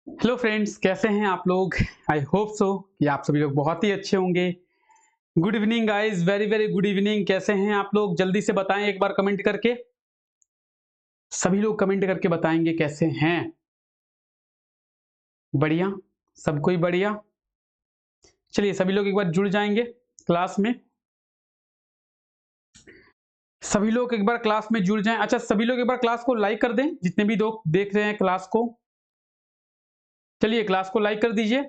Hello friends, कैसे हैं आप लोग। आई होप सो कि आप सभी लोग बहुत ही अच्छे होंगे। Good evening guys, very very good evening. कैसे हैं आप लोग, जल्दी से बताएं एक बार कमेंट करके। सभी लोग कमेंट करके बताएंगे कैसे हैं। बढ़िया, सब कोई बढ़िया। चलिए सभी लोग एक बार जुड़ जाएंगे क्लास में। सभी लोग एक बार क्लास में जुड़ जाएं। अच्छा, सभी लोग एक बार क्लास को लाइक कर दें, जितने भी लोग देख रहे हैं क्लास को। चलिए क्लास को लाइक कर दीजिए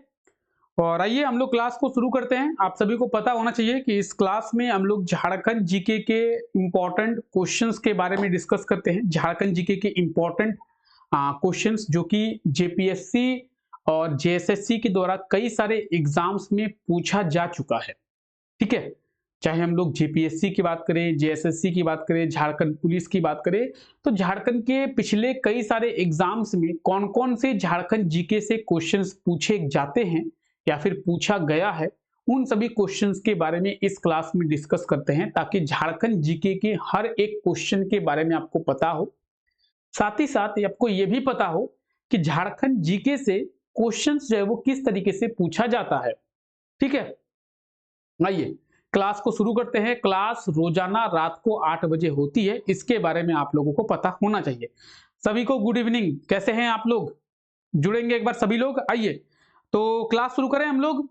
और आइए हम लोग क्लास को शुरू करते हैं। आप सभी को पता होना चाहिए कि इस क्लास में हम लोग झारखंड जीके के इंपॉर्टेंट क्वेश्चंस के बारे में डिस्कस करते हैं। झारखंड जीके के इंपॉर्टेंट क्वेश्चंस जो कि जेपीएससी और जेएसएससी के द्वारा कई सारे एग्जाम्स में पूछा जा चुका है। ठीक है, चाहे हम लोग जेपीएससी की बात करें, जेएसएससी की बात करें, झारखंड पुलिस की बात करें, तो झारखंड के पिछले कई सारे एग्जाम्स में कौन कौन से झारखंड जीके से क्वेश्चंस पूछे जाते हैं या फिर पूछा गया है, उन सभी क्वेश्चंस के बारे में इस क्लास में डिस्कस करते हैं, ताकि झारखंड जीके के हर एक क्वेश्चन के बारे में आपको पता हो। साथ ही साथ आपको यह भी पता हो कि झारखंड जीके से क्वेश्चंस जो है वो किस तरीके से पूछा जाता है। ठीक है, आइए क्लास को शुरू करते हैं। क्लास रोजाना रात को 8 बजे होती है, इसके बारे में आप लोगों को पता होना चाहिए। सभी को गुड इवनिंग। कैसे हैं आप लोग, जुड़ेंगे एक बार सभी लोग। आइए तो क्लास शुरू करें, हम लोग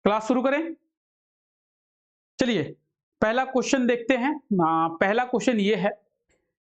क्लास शुरू करें। चलिए पहला क्वेश्चन देखते हैं। पहला क्वेश्चन ये है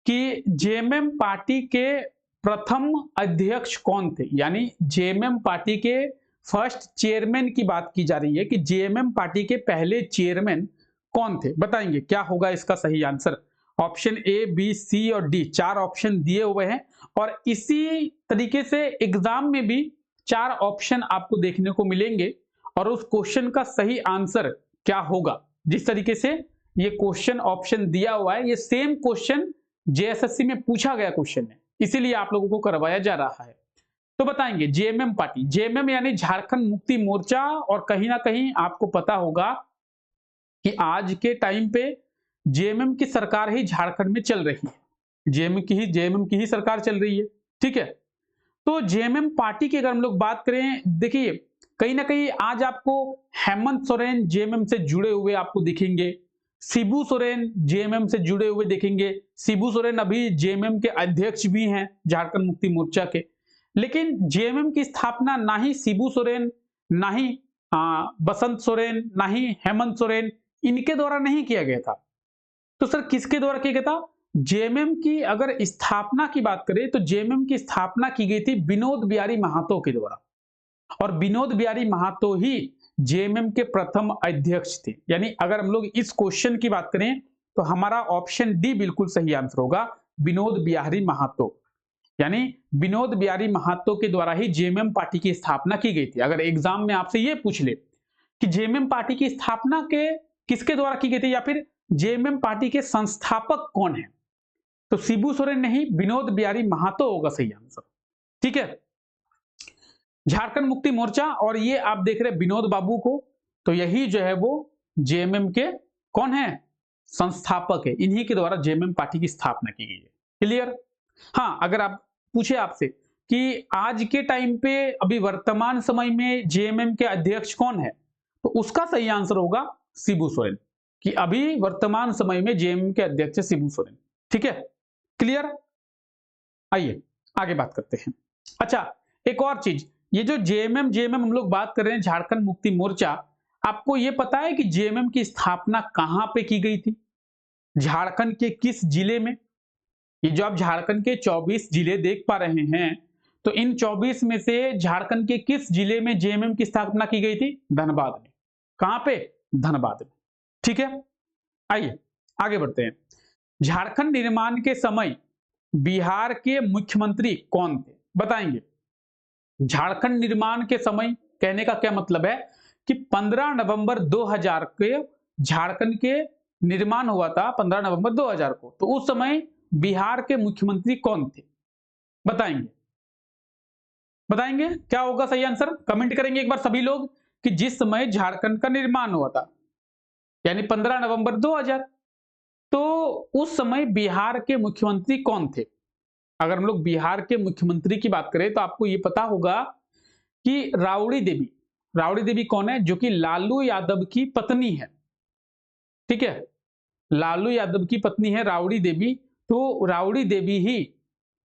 कि जेएमएम पार्टी के प्रथम अध्यक्ष कौन थे। यानी जेएमएम पार्टी के फर्स्ट चेयरमैन की बात की जा रही है कि जेएमएम पार्टी के पहले चेयरमैन कौन थे। बताएंगे क्या होगा इसका सही आंसर। ऑप्शन ए, बी, सी और डी, चार ऑप्शन दिए हुए हैं और इसी तरीके से एग्जाम में भी चार ऑप्शन आपको देखने को मिलेंगे और उस क्वेश्चन का सही आंसर क्या होगा। जिस तरीके से ये क्वेश्चन ऑप्शन दिया हुआ है, ये सेम क्वेश्चन जेएसएससी में पूछा गया क्वेश्चन है, इसीलिए आप लोगों को करवाया जा रहा है। तो बताएंगे जेएमएम पार्टी, जेएमएम यानी झारखंड मुक्ति मोर्चा, और कहीं ना कहीं आपको पता होगा कि आज के टाइम पे जेएमएम की सरकार ही झारखंड में चल रही है। जेएमएम की ही सरकार चल रही है। ठीक है, तो जेएमएम पार्टी की अगर हम लोग बात करें, देखिए कहीं ना कहीं आज आपको हेमंत सोरेन जेएमएम से जुड़े हुए आपको दिखेंगे, शिबू सोरेन जेएमएम से जुड़े हुए देखेंगे। शिबू सोरेन अभी जेएमएम के अध्यक्ष भी हैं झारखंड मुक्ति मोर्चा के। लेकिन जेएमएम की स्थापना ना ही शिबू सोरेन, ना ही बसंत सोरेन, ना ही हेमंत सोरेन, इनके द्वारा नहीं किया गया था। तो सर किसके द्वारा किया गया था। जेएमएम की अगर स्थापना की बात करें तो जेएमएम की स्थापना की गई थी विनोद बिहारी महातो के द्वारा, और विनोद बिहारी महातो ही जेएमएम के प्रथम अध्यक्ष थे। यानी अगर हम लोग इस क्वेश्चन की बात करें तो हमारा ऑप्शन डी बिल्कुल सही आंसर होगा, विनोद बिहारी महातो। यानी विनोद बिहारी महातो के द्वारा ही जेएमएम पार्टी की स्थापना की गई थी। अगर एग्जाम में आपसे यह पूछ ले कि जेएमएम पार्टी की स्थापना के किसके द्वारा की गई थी या फिर जेएमएम पार्टी के संस्थापक कौन है, तो शिबू सोरेन नहीं, विनोद बिहारी महातो होगा सही आंसर। ठीक है, झारखंड मुक्ति मोर्चा, और ये आप देख रहे हैं विनोद बाबू को, तो यही जो है वो जेएमएम के कौन है, संस्थापक है। इन्हीं के द्वारा जेएमएम पार्टी की स्थापना की गई है। क्लियर। हाँ, अगर आप पूछे आपसे कि आज के टाइम पे अभी वर्तमान समय में जेएमएम के अध्यक्ष कौन है, तो उसका सही आंसर होगा शिबू सोरेन, कि अभी वर्तमान समय में जेएमएम के अध्यक्ष शिबू सोरेन। ठीक है, क्लियर। आइए आगे बात करते हैं। अच्छा, एक और चीज, ये जो जेएमएम हम लोग बात कर रहे हैं झारखंड मुक्ति मोर्चा, आपको ये पता है कि जेएमएम की स्थापना कहां पे की गई थी, झारखंड के किस जिले में। ये जो आप झारखंड के 24 जिले देख पा रहे हैं, तो इन 24 में से झारखंड के किस जिले में जेएमएम की स्थापना की गई थी, धनबाद में। कहां पे, धनबाद में। ठीक है, आइए आगे बढ़ते हैं। झारखंड निर्माण के समय बिहार के मुख्यमंत्री कौन थे, बताएंगे। झारखंड निर्माण के समय कहने का क्या मतलब है कि 15 नवंबर 2000 के झारखंड के निर्माण हुआ था, 15 नवंबर 2000 को। तो उस समय बिहार के मुख्यमंत्री कौन थे, बताएंगे। बताएंगे क्या होगा सही आंसर, कमेंट करेंगे एक बार सभी लोग कि जिस समय झारखंड का निर्माण हुआ था यानी 15 नवंबर 2000, तो उस समय बिहार के मुख्यमंत्री कौन थे। अगर हम लोग बिहार के मुख्यमंत्री की बात करें तो आपको ये पता होगा कि राबड़ी देवी कौन है? जो कि लालू यादव की पत्नी है। ठीक है, लालू यादव की पत्नी है राबड़ी देवी। तो राबड़ी देवी ही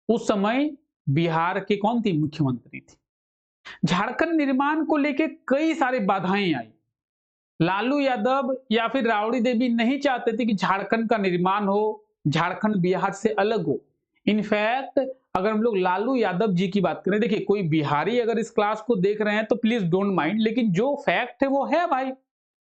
उस समय बिहार के कौन थी? मुख्यमंत्री थी। झारखंड निर्माण को लेके कई सारी बाधाएं आई। लालू यादव या फिर राबड़ी देवी नहीं चाहते थे कि झारखंड का निर्माण हो, झारखंड बिहार से अलग हो। इनफैक्ट अगर हम लोग लालू यादव जी की बात करें, देखिए कोई बिहारी अगर इस क्लास को देख रहे हैं तो प्लीज डोंट माइंड, लेकिन जो फैक्ट है वो है भाई,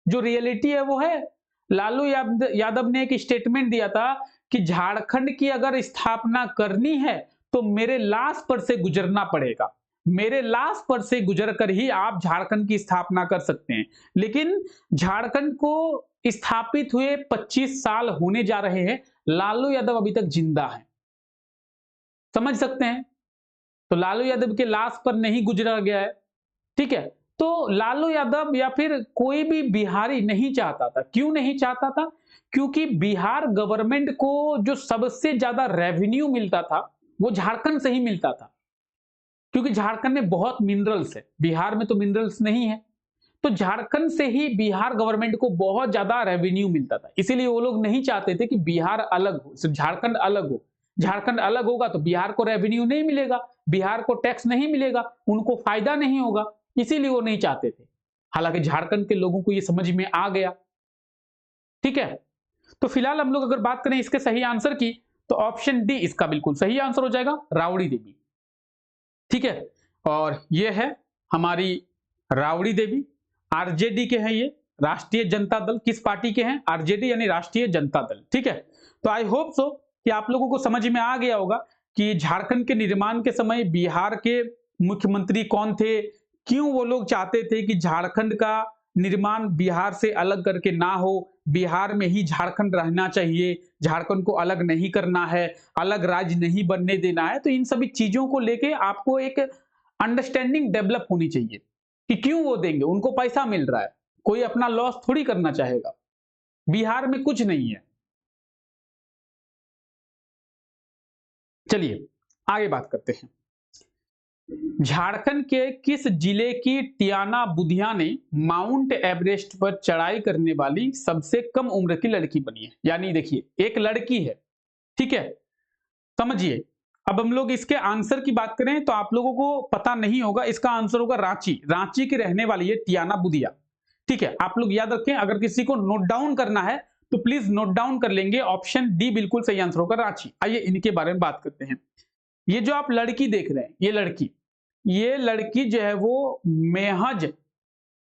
जो रियलिटी है वो है। लालू यादव ने एक स्टेटमेंट दिया था कि झारखंड की अगर स्थापना करनी है तो मेरे लाश पर से गुजरना पड़ेगा, मेरे लाश पर से गुजरकर ही आप झारखंड की स्थापना कर सकते हैं। लेकिन झारखंड को स्थापित हुए 25 साल होने जा रहे हैं, लालू यादव अभी तक जिंदा है। समझ सकते हैं? तो लालू यादव के लाश पर नहीं गुजरा गया है। ठीक है, तो लालू यादव या फिर कोई भी बिहारी नहीं चाहता था। क्यों नहीं चाहता था? क्योंकि बिहार गवर्नमेंट को जो सबसे ज्यादा रेवेन्यू मिलता था वो झारखंड से ही मिलता था, क्योंकि झारखंड में बहुत मिनरल्स है, बिहार में तो मिनरल्स नहीं है। तो झारखंड से ही बिहार गवर्नमेंट को बहुत ज्यादा रेवेन्यू मिलता था, इसीलिए वो लोग नहीं चाहते थे कि बिहार अलग हो, सिर्फ झारखंड अलग हो। झारखंड अलग होगा तो बिहार को रेवेन्यू नहीं मिलेगा, बिहार को टैक्स नहीं मिलेगा, उनको फायदा नहीं होगा, इसीलिए वो नहीं चाहते थे। हालांकि झारखंड के लोगों को ये समझ में आ गया। ठीक है, तो फिलहाल हम लोग अगर बात करें इसके सही आंसर की तो ऑप्शन डी इसका बिल्कुल सही आंसर हो जाएगा, राबड़ी देवी। ठीक है, और ये है हमारी राबड़ी देवी, आरजेडी के हैं ये, राष्ट्रीय जनता दल। किस पार्टी के हैं? आरजेडी यानी राष्ट्रीय जनता दल। ठीक है, तो आई होप सो कि आप लोगों को समझ में आ गया होगा कि झारखंड के निर्माण के समय बिहार के मुख्यमंत्री कौन थे, क्यों वो लोग चाहते थे कि झारखंड का निर्माण बिहार से अलग करके ना हो, बिहार में ही झारखंड रहना चाहिए, झारखंड को अलग नहीं करना है, अलग राज्य नहीं बनने देना है। तो इन सभी चीजों को लेके आपको एक अंडरस्टैंडिंग डेवलप होनी चाहिए कि क्यों वो देंगे, उनको पैसा मिल रहा है, कोई अपना लॉस थोड़ी करना चाहेगा, बिहार में कुछ नहीं है। चलिए आगे बात करते हैं। झारखंड के किस जिले की टियाना बुधिया ने माउंट एवरेस्ट पर चढ़ाई करने वाली सबसे कम उम्र की लड़की बनी है? यानी देखिए एक लड़की है, ठीक है, समझिए। अब हम लोग इसके आंसर की बात करें तो आप लोगों को पता नहीं होगा, इसका आंसर होगा रांची। रांची की रहने वाली है टियाना बुधिया। ठीक है, आप लोग याद रखें, अगर किसी को नोट डाउन करना है तो प्लीज नोट डाउन कर लेंगे, ऑप्शन डी बिल्कुल सही आंसर होगा, रांची। आइए इनके बारे में बात करते हैं। ये जो आप लड़की देख रहे हैं, ये लड़की जो है वो महज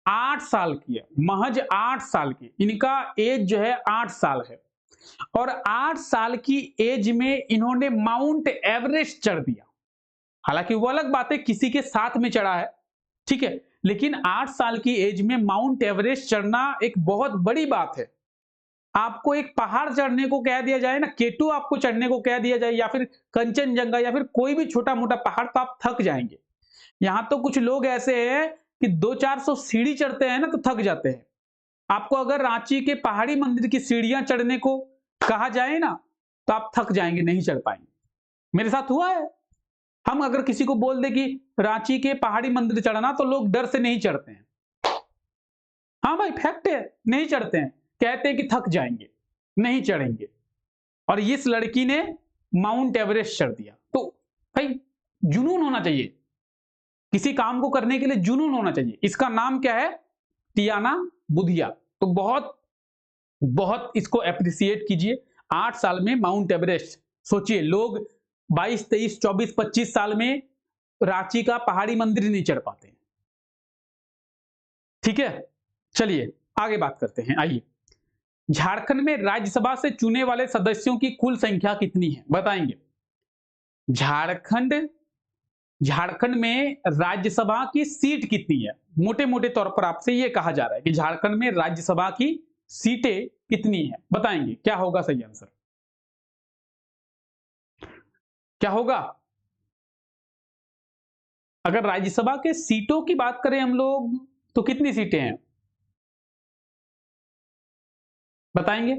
8 साल की है, महज 8 साल की। इनका एज जो है 8 साल है, और 8 साल की एज में इन्होंने माउंट एवरेस्ट चढ़ दिया। हालांकि वो अलग बात है किसी के साथ में चढ़ा है, ठीक है, लेकिन 8 साल की एज में माउंट एवरेस्ट चढ़ना एक बहुत बड़ी बात है। आपको एक पहाड़ चढ़ने को कह दिया जाए ना, केटू आपको चढ़ने को कह दिया जाए, या फिर कंचनजंगा, या फिर कोई भी छोटा मोटा पहाड़, तो आप थक जाएंगे। यहां तो कुछ लोग ऐसे हैं कि 200-400 सीढ़ी चढ़ते हैं ना तो थक जाते हैं। आपको अगर रांची के पहाड़ी मंदिर की सीढ़ियां चढ़ने को कहा जाए ना तो आप थक जाएंगे, नहीं चढ़ पाएंगे। मेरे साथ हुआ है। हम अगर किसी को बोल दे कि रांची के पहाड़ी मंदिर चढ़ना, तो लोग डर से नहीं चढ़ते हैं। हाँ भाई, फैक्ट है, नहीं चढ़ते हैं, कहते हैं कि थक जाएंगे, नहीं चढ़ेंगे। और इस लड़की ने माउंट एवरेस्ट चढ़ दिया। तो भाई जुनून होना चाहिए, किसी काम को करने के लिए जुनून होना चाहिए। इसका नाम क्या है? टियाना बुधिया। तो बहुत बहुत इसको एप्रिसिएट कीजिए। 8 साल में माउंट एवरेस्ट, सोचिए लोग 22, 23, 24, 25 साल में रांची का पहाड़ी मंदिर नहीं चढ़ पाते। ठीक है, चलिए आगे बात करते हैं। आइए, झारखंड में राज्यसभा से चुने वाले सदस्यों की कुल संख्या कितनी है? बताएंगे। झारखंड में राज्यसभा की सीट कितनी है? मोटे मोटे तौर पर आपसे यह कहा जा रहा है कि झारखंड में राज्यसभा की सीटें कितनी है, बताएंगे। क्या होगा सही आंसर? क्या होगा? अगर राज्यसभा के सीटों की बात करें हम लोग तो कितनी सीटें हैं, बताएंगे?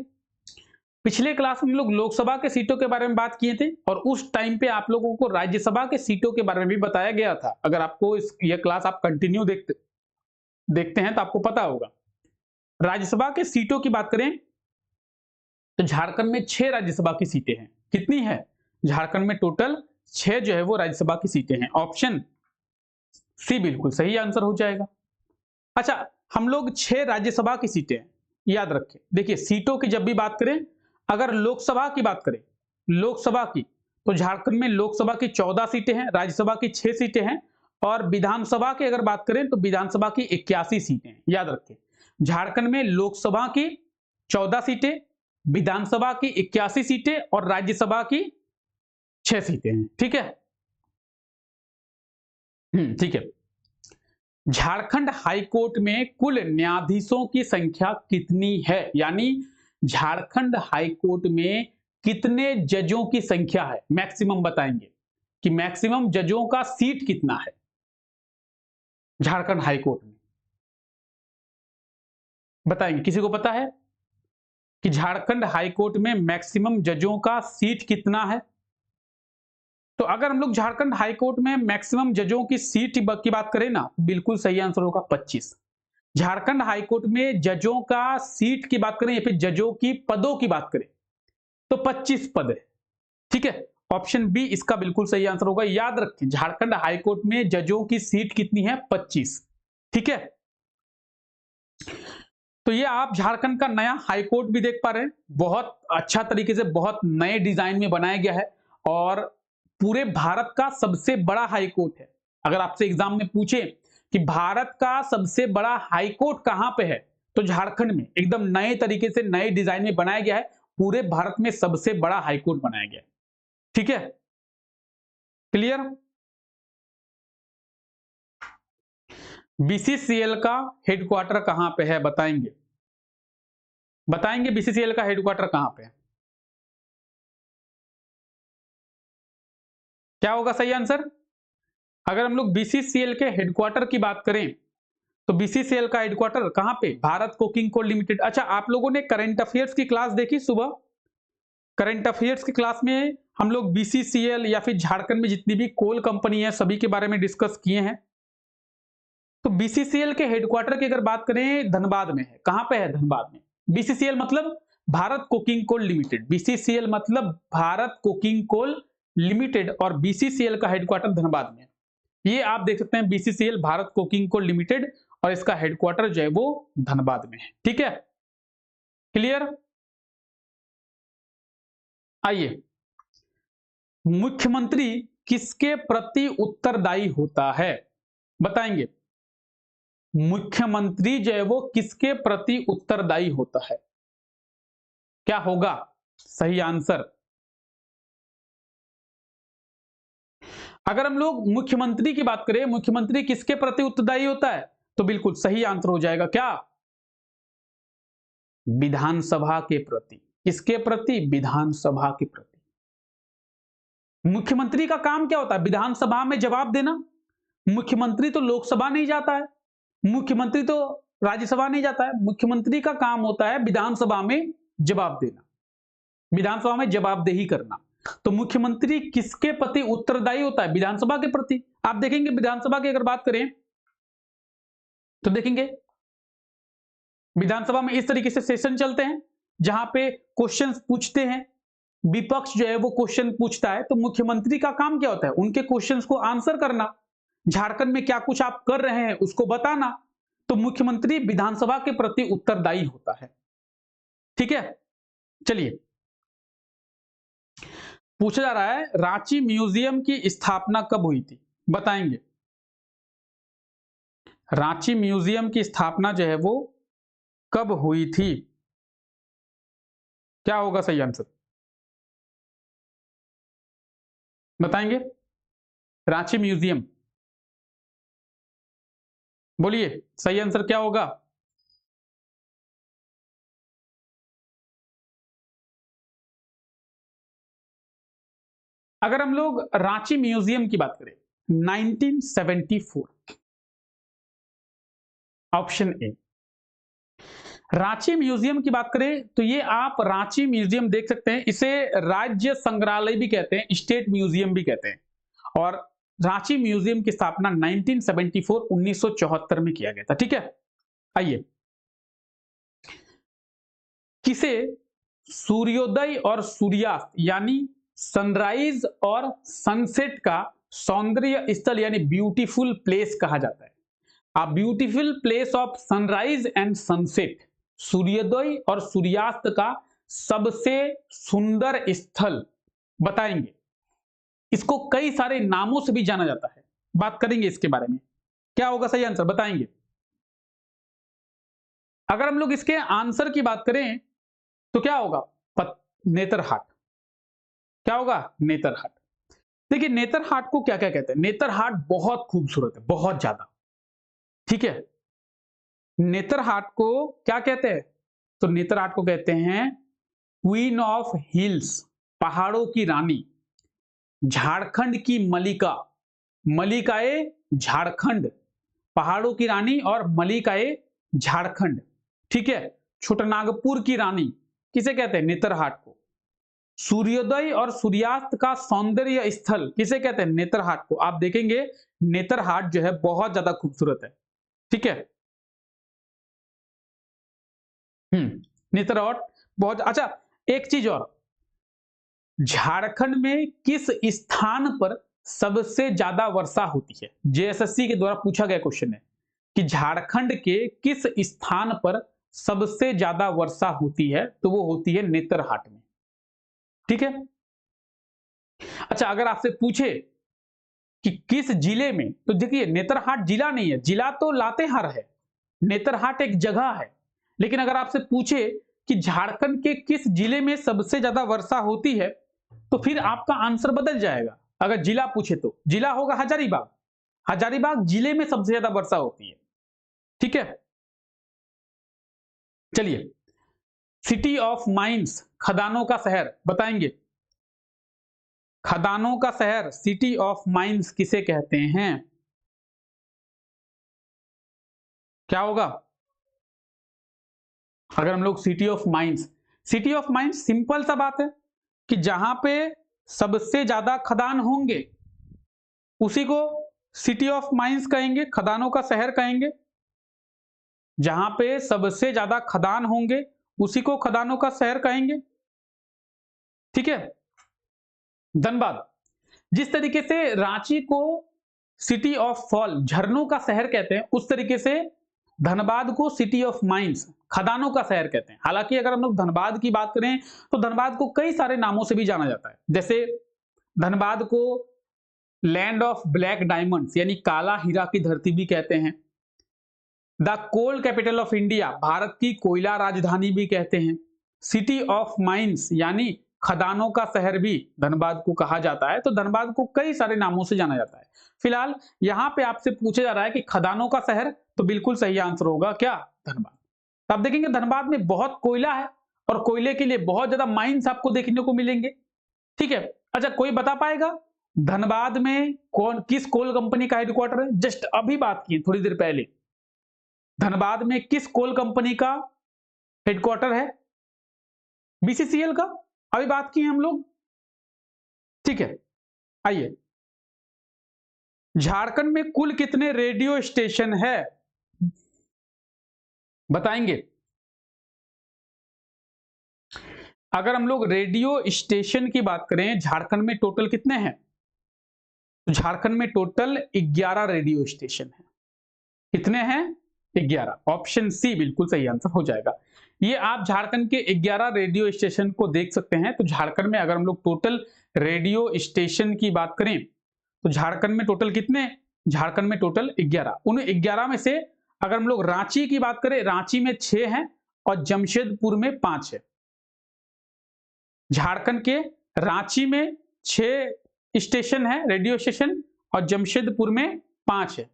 पिछले क्लास में हम लोग लोकसभा के सीटों के बारे में बात किए थे और उस टाइम पे आप लोगों को राज्यसभा के सीटों के बारे में भी बताया गया था। अगर आपको यह क्लास आप कंटिन्यू देखते हैं तो आपको पता होगा। राज्यसभा के सीटों की बात करें तो झारखंड में 6 राज्यसभा की सीटें हैं। कितनी है? झारखंड में टोटल 6 जो है वो राज्यसभा की सीटें हैं। ऑप्शन सी बिल्कुल सही आंसर हो जाएगा। अच्छा, हम लोग 6 राज्यसभा की सीटें हैं, याद रखें। देखिए, सीटों की जब भी बात करें, अगर लोकसभा की बात करें, लोकसभा की, तो झारखंड में लोकसभा की 14 सीटें हैं, राज्यसभा की 6 सीटें हैं और विधानसभा की अगर बात करें तो विधानसभा की 81 सीटें हैं। याद रखें, झारखंड में लोकसभा की 14 सीटें, विधानसभा की 81 सीटें और राज्यसभा की 6 सीटें हैं। ठीक है, ठीक है। झारखंड हाईकोर्ट में कुल न्यायाधीशों की संख्या कितनी है? यानी झारखंड हाईकोर्ट में कितने जजों की संख्या है, मैक्सिमम बताएंगे कि मैक्सिमम जजों का सीट कितना है झारखंड हाईकोर्ट में, बताएंगे। किसी को पता है कि झारखंड हाईकोर्ट में मैक्सिमम जजों का सीट कितना है? तो अगर हम लोग झारखंड हाईकोर्ट में मैक्सिमम जजों की सीट की बात करें ना, बिल्कुल सही आंसर होगा 25। झारखंड हाईकोर्ट में जजों का सीट की बात करें या फिर जजों की पदों की बात करें तो 25 पद है। ठीक है, ऑप्शन बी इसका बिल्कुल सही आंसर होगा। याद रखें, झारखंड हाईकोर्ट में जजों की सीट कितनी है? 25। ठीक है, तो ये आप झारखंड का नया हाईकोर्ट भी देख पा रहे हैं। बहुत अच्छा तरीके से, बहुत नए डिजाइन में बनाया गया है और पूरे भारत का सबसे बड़ा हाईकोर्ट है। अगर आपसे एग्जाम में पूछे कि भारत का सबसे बड़ा हाईकोर्ट कहां पे है, तो झारखंड में एकदम नए तरीके से, नए डिजाइन में बनाया गया है। पूरे भारत में सबसे बड़ा हाईकोर्ट बनाया गया है। ठीक है, क्लियर? बीसीसीएल का हेडक्वार्टर कहां पे है, बताएंगे? बताएंगे बीसीसीएल का हेडक्वार्टर कहां पे है? क्या होगा सही आंसर? अगर हम लोग बीसीसीएल के हेडक्वार्टर की बात करें तो बीसीसीएल का हेडक्वार्टर कहां पे? Bharat Coking Coal Limited. अच्छा, आप लोगों ने करंट अफेयर्स की क्लास देखी सुबह? करंट अफेयर्स की क्लास में हम लोग बीसीसीएल या फिर झारखंड में जितनी भी कोल कंपनी है सभी के बारे में डिस्कस किए हैं। तो बीसीसीएल के हेडक्वार्टर की अगर बात करें, धनबाद में है। कहां पे है? धनबाद में। बीसीसीएल मतलब Bharat Coking Coal Limited, BCCL मतलब भारत कोकिंग कोल लिमिटेड और बीसीसीएल का हेडक्वार्टर धनबाद में। ये आप देख सकते हैं, BCCL Bharat Coking Coal Limited और इसका हेडक्वार्टर जो है वो धनबाद में है। ठीक है, क्लियर? आइए, मुख्यमंत्री किसके प्रति उत्तरदायी होता है, बताएंगे? मुख्यमंत्री जो है वो किसके प्रति उत्तरदायी होता है? क्या होगा सही आंसर? अगर हम लोग मुख्यमंत्री की बात करें, मुख्यमंत्री किसके प्रति उत्तरदायी होता है, तो बिल्कुल सही आंसर हो जाएगा क्या? विधानसभा के प्रति। किसके प्रति? विधानसभा के प्रति। मुख्यमंत्री का काम क्या होता है? विधानसभा में जवाब देना। मुख्यमंत्री तो लोकसभा नहीं जाता है, मुख्यमंत्री तो राज्यसभा नहीं जाता है। मुख्यमंत्री का काम होता है विधानसभा में जवाब देना, विधानसभा में जवाबदेही करना। तो मुख्यमंत्री किसके प्रति उत्तरदायी होता है? विधानसभा के प्रति। आप देखेंगे विधानसभा की अगर बात करें तो देखेंगे विधानसभा में इस तरीके से सेशन चलते हैं जहां पे क्वेश्चंस पूछते हैं, विपक्ष जो है वो क्वेश्चन पूछता है। तो मुख्यमंत्री का काम क्या होता है? उनके क्वेश्चंस को आंसर करना, झारखंड में क्या कुछ आप कर रहे हैं उसको बताना। तो मुख्यमंत्री विधानसभा के प्रति उत्तरदायी होता है। ठीक है, चलिए, पूछा जा रहा है रांची म्यूजियम की स्थापना कब हुई थी, बताएंगे? रांची म्यूजियम की स्थापना जो है वो कब हुई थी? क्या होगा सही आंसर, बताएंगे? रांची म्यूजियम, बोलिए सही आंसर क्या होगा? अगर हम लोग रांची म्यूजियम की बात करें 1974, ऑप्शन ए। रांची म्यूजियम की बात करें तो ये आप रांची म्यूजियम देख सकते हैं, इसे राज्य संग्रहालय भी कहते हैं, स्टेट म्यूजियम भी कहते हैं। और रांची म्यूजियम की स्थापना 1974 में किया गया था। ठीक है, आइए, किसे सूर्योदय और सूर्यास्त यानी सनराइज और सनसेट का सौंदर्य स्थल यानी ब्यूटीफुल प्लेस कहा जाता है? A beautiful place of sunrise and sunset, सूर्योदय और सूर्यास्त का सबसे सुंदर स्थल बताएंगे। इसको कई सारे नामों से भी जाना जाता है, बात करेंगे इसके बारे में। क्या होगा सही आंसर बताएंगे? अगर हम लोग इसके आंसर की बात करें तो क्या होगा? नेतरहाट। क्या होगा? नेतरहाट। देखिए नेतरहाट को क्या क्या कहते हैं? नेतरहाट बहुत खूबसूरत है, बहुत ज्यादा। ठीक है, नेतरहाट को क्या कहते हैं? तो नेतरहाट को कहते हैं क्वीन ऑफ हिल्स, पहाड़ों की रानी, झारखंड की मलिका, मलिकाए झारखंड, पहाड़ों की रानी और मलिकाए झारखंड। ठीक है, छोटानागपुर की रानी किसे कहते हैं? नेतरहाट को। सूर्योदय और सूर्यास्त का सौंदर्य स्थल किसे कहते हैं? नेतरहाट को। आप देखेंगे नेतरहाट जो है बहुत ज्यादा खूबसूरत है। ठीक है, नेतरहाट बहुत अच्छा। एक चीज और, झारखंड में किस स्थान पर सबसे ज्यादा वर्षा होती है? जेएसएससी के द्वारा पूछा गया क्वेश्चन है कि झारखंड के किस स्थान पर सबसे ज्यादा वर्षा होती है, तो वो होती है नेतरहाट में। ठीक है, अच्छा अगर आपसे पूछे कि किस जिले में, तो देखिए नेतरहाट जिला नहीं है, जिला तो लातेहार है, नेतरहाट एक जगह है। लेकिन अगर आपसे पूछे कि झारखंड के किस जिले में सबसे ज्यादा वर्षा होती है, तो फिर आपका आंसर बदल जाएगा। अगर जिला पूछे तो जिला होगा हजारीबाग, हजारीबाग जिले में सबसे ज्यादा वर्षा होती है। ठीक है, चलिए, सिटी ऑफ माइंस, खदानों का शहर बताएंगे। खदानों का शहर, सिटी ऑफ माइंस किसे कहते हैं? क्या होगा अगर हम लोग city of mines, city of mines simple सा बात है कि जहां पे सबसे ज्यादा खदान होंगे उसी को सिटी ऑफ माइंस कहेंगे, खदानों का शहर कहेंगे। जहां पे सबसे ज्यादा खदान होंगे उसी को खदानों का शहर कहेंगे। ठीक है, धनबाद, जिस तरीके से रांची को सिटी ऑफ फॉल, झरनों का शहर कहते हैं, उस तरीके से धनबाद को सिटी ऑफ माइंस, खदानों का शहर कहते हैं। हालांकि अगर हम लोग धनबाद की बात करें तो धनबाद को कई सारे नामों से भी जाना जाता है। जैसे धनबाद को लैंड ऑफ ब्लैक डायमंड्स यानी काला हीरा की धरती भी कहते हैं। The coal capital of India, Bharat की कोयला राजधानी भी कहते हैं। सिटी ऑफ माइंस यानी खदानों का शहर भी धनबाद को कहा जाता है। तो धनबाद को कई सारे नामों से जाना जाता है। फिलहाल यहां पे आपसे पूछा जा रहा है कि खदानों का शहर, तो बिल्कुल सही आंसर होगा क्या? धनबाद। तो आप देखेंगे धनबाद में बहुत कोयला है और कोयले के लिए बहुत ज्यादा माइंस आपको देखने को मिलेंगे। ठीक है, अच्छा कोई बता पाएगा धनबाद में कौन, किस कोल कंपनी का हेडक्वार्टर है? जस्ट अभी बात की थोड़ी देर पहले, धनबाद में किस कोल कंपनी का हेडक्वार्टर है? बीसीसीएल का, अभी बात की हम लोग। ठीक है, आइए, झारखंड में कुल कितने रेडियो स्टेशन है बताएंगे? अगर हम लोग रेडियो स्टेशन की बात करें झारखंड में टोटल कितने हैं, तो झारखंड में टोटल 11 रेडियो स्टेशन है। कितने हैं? 11। ऑप्शन सी बिल्कुल सही आंसर हो जाएगा। ये आप झारखंड के 11 रेडियो स्टेशन को देख सकते हैं। तो झारखंड में अगर हम लोग टोटल रेडियो स्टेशन की बात करें तो झारखंड में टोटल कितने? झारखंड में टोटल 11। उन 11 में से अगर हम लोग रांची की बात करें, रांची में 6 हैं और जमशेदपुर में 5 है। झारखंड के रांची में 6 स्टेशन है, रेडियो स्टेशन, और जमशेदपुर में 5 है।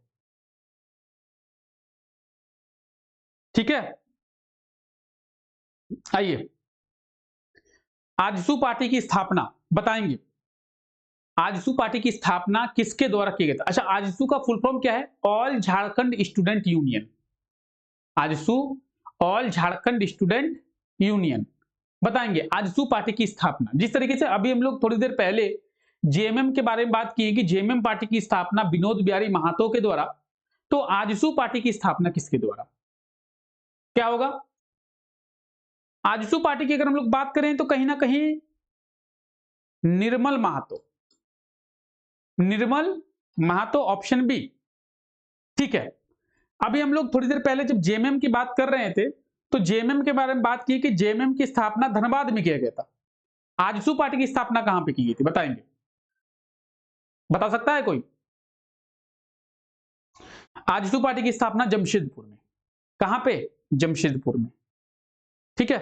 ठीक है, आइए, आजसू पार्टी की स्थापना बताएंगे। आजसू पार्टी की स्थापना किसके द्वारा की गई? अच्छा, आजसू का फुल फॉर्म क्या है? All Jharkhand student union. AJSU all Jharkhand student union. बताएंगे आजसू पार्टी की स्थापना। जिस तरीके से अभी हम लोग थोड़ी देर पहले जेएमएम के बारे में बात की कि जेएमएम पार्टी की स्थापना विनोद बिहारी महातो के द्वारा, तो आजसू पार्टी की स्थापना किसके द्वारा? क्या होगा? आजसू पार्टी की अगर हम लोग बात करें तो कहीं ना कहीं निर्मल महातो, निर्मल महातो ऑप्शन बी। ठीक है, अभी हम लोग थोड़ी देर पहले जब जेएमएम की बात कर रहे थे तो जेएमएम के बारे में बात की कि जेएमएम की स्थापना धनबाद में किया गया था। आजसू पार्टी की स्थापना कहां पे की गई थी? बताएंगे, बता सकता है कोई? आजसू पार्टी की स्थापना जमशेदपुर में। कहां पे? जमशेदपुर में। ठीक है,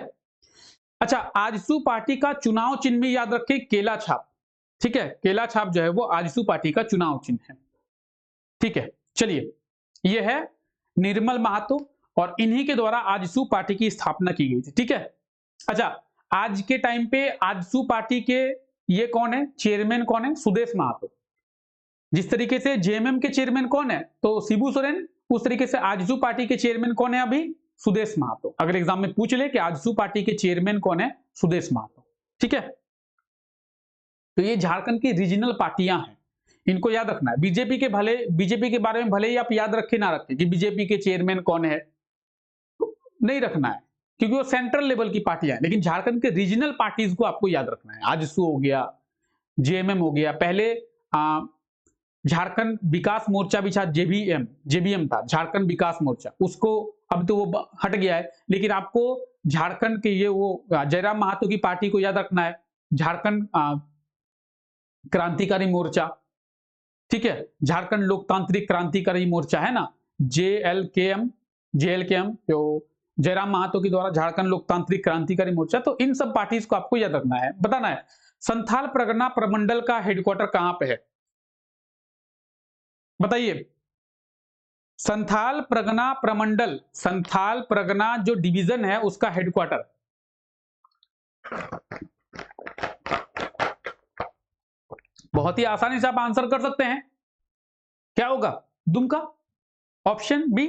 अच्छा, आजसू पार्टी का चुनाव चिन्ह भी याद रखें, केला छाप। ठीक है, केला छाप जो है वो आजसू पार्टी का चुनाव चिन्ह है। ठीक है, चलिए, यह है निर्मल महातो और इन्हीं के द्वारा आजसू पार्टी की स्थापना की गई थी। ठीक है, अच्छा, आज के टाइम पे आजसू पार्टी के ये कौन है? चेयरमैन कौन है? सुदेश महातो। जिस तरीके से जेएमएम के चेयरमैन कौन है? तो शिबू सोरेन। उस तरीके से आजसू पार्टी के चेयरमैन कौन है? अभी सुदेश महातो। अगर एग्जाम में पूछ ले कि आजसू पार्टी के चेयरमैन कौन है? सुदेश महातो। ठीक है, तो ये झारखंड की रीजनल पार्टियां हैं, इनको याद रखना है। बीजेपी के बारे में भले ही आप याद रखे ना रखें कि बीजेपी के चेयरमैन कौन है, तो नहीं रखना है क्योंकि वो सेंट्रल लेवल की पार्टियां हैं, लेकिन झारखंड के रीजनल पार्टीज को आपको याद रखना है। आजसू हो गया, जेएमएम हो गया, पहले झारखंड विकास मोर्चा भी था, जेबीएम था, झारखंड विकास मोर्चा, उसको अब तो वो हट गया है, लेकिन आपको झारखंड के ये वो जयराम महातो की पार्टी को याद रखना है, झारखंड क्रांतिकारी मोर्चा। ठीक है, झारखंड लोकतांत्रिक क्रांतिकारी मोर्चा है ना, जेएलकेएम, जो जयराम महातो के द्वारा झारखंड लोकतांत्रिक क्रांतिकारी मोर्चा। तो इन सब पार्टीज को आपको याद रखना है, बताना है। संथाल परगना प्रमंडल का हेडक्वार्टर कहां पे है? बताइए। संथाल परगना प्रमंडल, संथाल परगना जो डिवीजन है उसका हेडक्वार्टर। बहुत ही आसानी से आप आंसर कर सकते हैं। क्या होगा? Dumka, option b.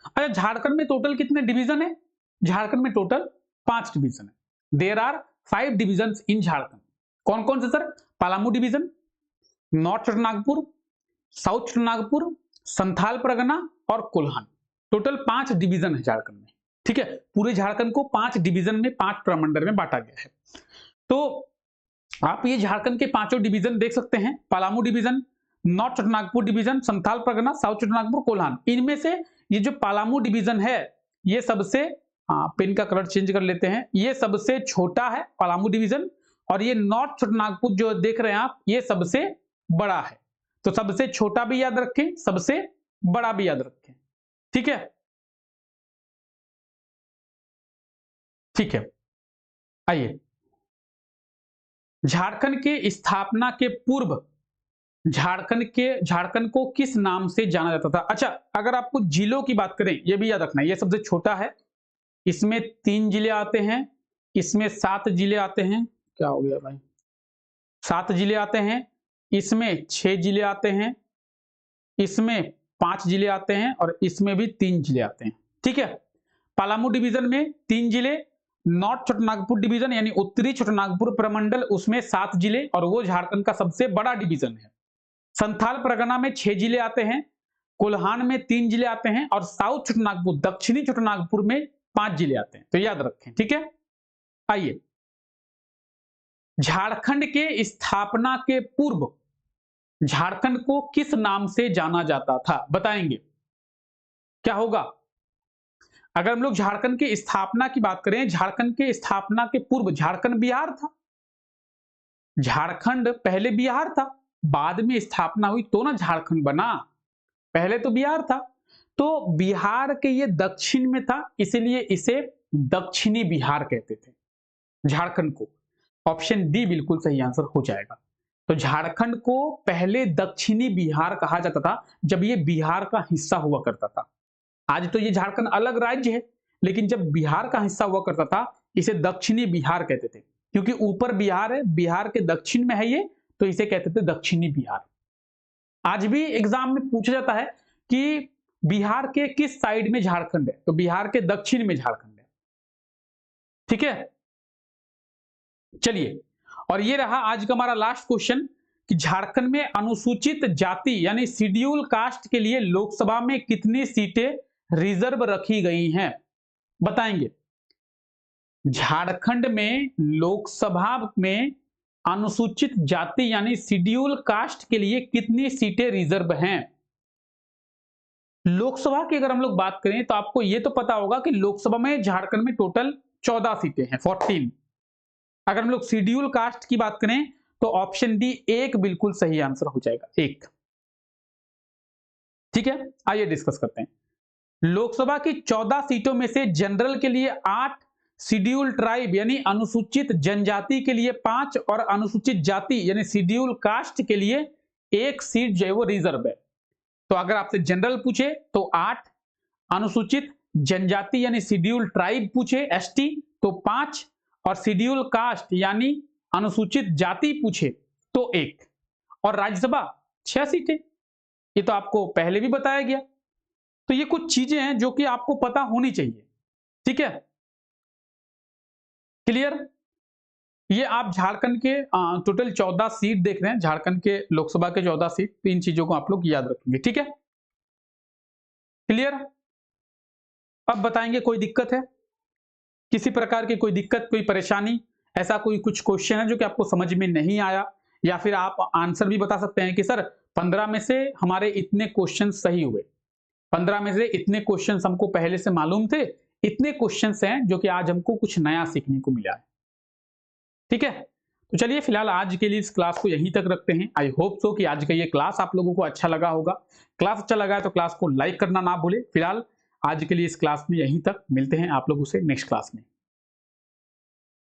अच्छा, झारखंड में टोटल कितने डिवीजन है? झारखंड में टोटल 5 डिवीजन है। There are 5 divisions in Jharkhand. कौन कौन से sir? Palamu division, north Nagpur, south Nagpur, Santhal Pargana और कोल्हान। टोटल 5 डिवीजन है झारखंड में। ठीक है, पूरे झारखंड को 5 डिवीजन में, 5 प्रमंडल में बांटा गया है। तो आप ये झारखंड के 5 डिवीजन देख सकते हैं, Palamu division, north Nagpur division, Santhal Pargana, south Nagpur, Kolhan. इनमें से ये जो पलामू डिवीजन है ये सबसे, पेन का कलर चेंज कर लेते हैं, ये सबसे छोटा है पलामू डिवीजन, और ये नॉर्थ नागपुर जो देख रहे हैं आप ये सबसे बड़ा है। तो सबसे छोटा भी याद रखें, सबसे बड़ा भी याद रखें। ठीक है, ठीक है, आइए। झारखंड के स्थापना के पूर्व झारखंड को किस नाम से जाना जाता था? अच्छा, अगर आपको जिलों की बात करें, ये भी याद रखना है, ये सबसे छोटा है, इसमें 3 जिले आते हैं, इसमें 7 जिले आते हैं। क्या हो गया भाई? 7 जिले आते हैं, इसमें 6 जिले आते हैं, इसमें 5 जिले आते हैं और इसमें भी 3 जिले आते हैं। ठीक है, पलामू डिवीजन में 3 जिले, नॉर्थ छोटानागपुर डिवीजन यानी उत्तरी छोटानागपुर प्रमंडल उसमें 7 जिले और वो झारखंड का सबसे बड़ा डिवीजन है। संथाल परगना में 6 जिले आते हैं, कोल्हान में 3 जिले आते हैं और साउथ छोटानागपुर, दक्षिणी छोटानागपुर में 5 जिले आते हैं। तो याद रखें। ठीक है, आइए। झारखंड के स्थापना के पूर्व झारखंड को किस नाम से जाना जाता था? बताएंगे, क्या होगा? अगर हम लोग झारखंड की स्थापना की बात करें, झारखंड के स्थापना के पूर्व झारखंड बिहार था। झारखंड पहले बिहार था, बाद में स्थापना हुई तो ना झारखंड बना, पहले तो बिहार था। तो बिहार के ये दक्षिण में था, इसलिए इसे दक्षिणी बिहार कहते थे झारखंड को। ऑप्शन डी बिल्कुल सही आंसर हो जाएगा। तो झारखंड को पहले दक्षिणी बिहार कहा जाता था जब ये बिहार का हिस्सा हुआ करता था। आज तो ये झारखंड अलग राज्य है, लेकिन जब बिहार का हिस्सा हुआ करता था इसे दक्षिणी बिहार कहते थे, क्योंकि ऊपर बिहार है, बिहार के दक्षिण में है ये, तो इसे कहते थे दक्षिणी बिहार। आज भी एग्जाम में पूछा जाता है कि बिहार के किस साइड में झारखंड है? तो बिहार के दक्षिण में झारखंड है। ठीक है, चलिए, और ये रहा आज का हमारा लास्ट क्वेश्चन कि झारखंड में अनुसूचित जाति यानी शेड्यूल कास्ट के लिए लोकसभा में कितनी सीटें रिजर्व रखी गई हैं? बताएंगे। झारखंड में लोकसभा में अनुसूचित जाति यानी शेड्यूल कास्ट के लिए कितनी सीटें रिजर्व हैं? लोकसभा की अगर हम लोग बात करें तो आपको यह तो पता होगा कि लोकसभा में झारखंड में टोटल 14 सीटें हैं, 14। अगर हम लोग शेड्यूल कास्ट की बात करें तो ऑप्शन डी एक बिल्कुल सही आंसर हो जाएगा, एक। ठीक है, आइए डिस्कस करते हैं। लोकसभा की 14 सीटों में से जनरल के लिए 8, शेड्यूल ट्राइब यानी अनुसूचित जनजाति के लिए 5 और अनुसूचित जाति यानी शेड्यूल कास्ट के लिए 1 सीट जो है वो रिजर्व है। तो अगर आपसे जनरल पूछे तो 8, अनुसूचित जनजाति यानी शेड्यूल ट्राइब पूछे एसटी तो 5 और शेड्यूल कास्ट यानी अनुसूचित जाति पूछे तो 1, और राज्यसभा 6 सीटें। ये तो आपको पहले भी बताया गया। तो ये कुछ चीजें हैं जो कि आपको पता होनी चाहिए। ठीक है, क्लियर? ये आप झारखंड के टोटल 14 सीट देख रहे हैं, झारखंड के लोकसभा के 14 सीट, तो इन चीजों को आप लोग याद रखेंगे। ठीक है, क्लियर? अब बताएंगे कोई दिक्कत है, किसी प्रकार की कोई दिक्कत, कोई परेशानी, ऐसा कोई कुछ क्वेश्चन है जो कि आपको समझ में नहीं आया, या फिर आप आंसर भी बता सकते हैं कि सर 15 में से हमारे इतने क्वेश्चन सही हुए, 15 में से इतने क्वेश्चन हमको पहले से मालूम थे, इतने क्वेश्चन हैं जो कि आज हमको कुछ नया सीखने को मिला है। ठीक है, तो चलिए फिलहाल आज के लिए इस क्लास को यहीं तक रखते हैं। आई होप सो कि आज का ये क्लास आप लोगों को अच्छा लगा होगा। क्लास अच्छा लगा है तो क्लास को लाइक करना ना भूले। फिलहाल आज के लिए इस क्लास में यहीं तक, मिलते हैं आप लोगों से नेक्स्ट क्लास में।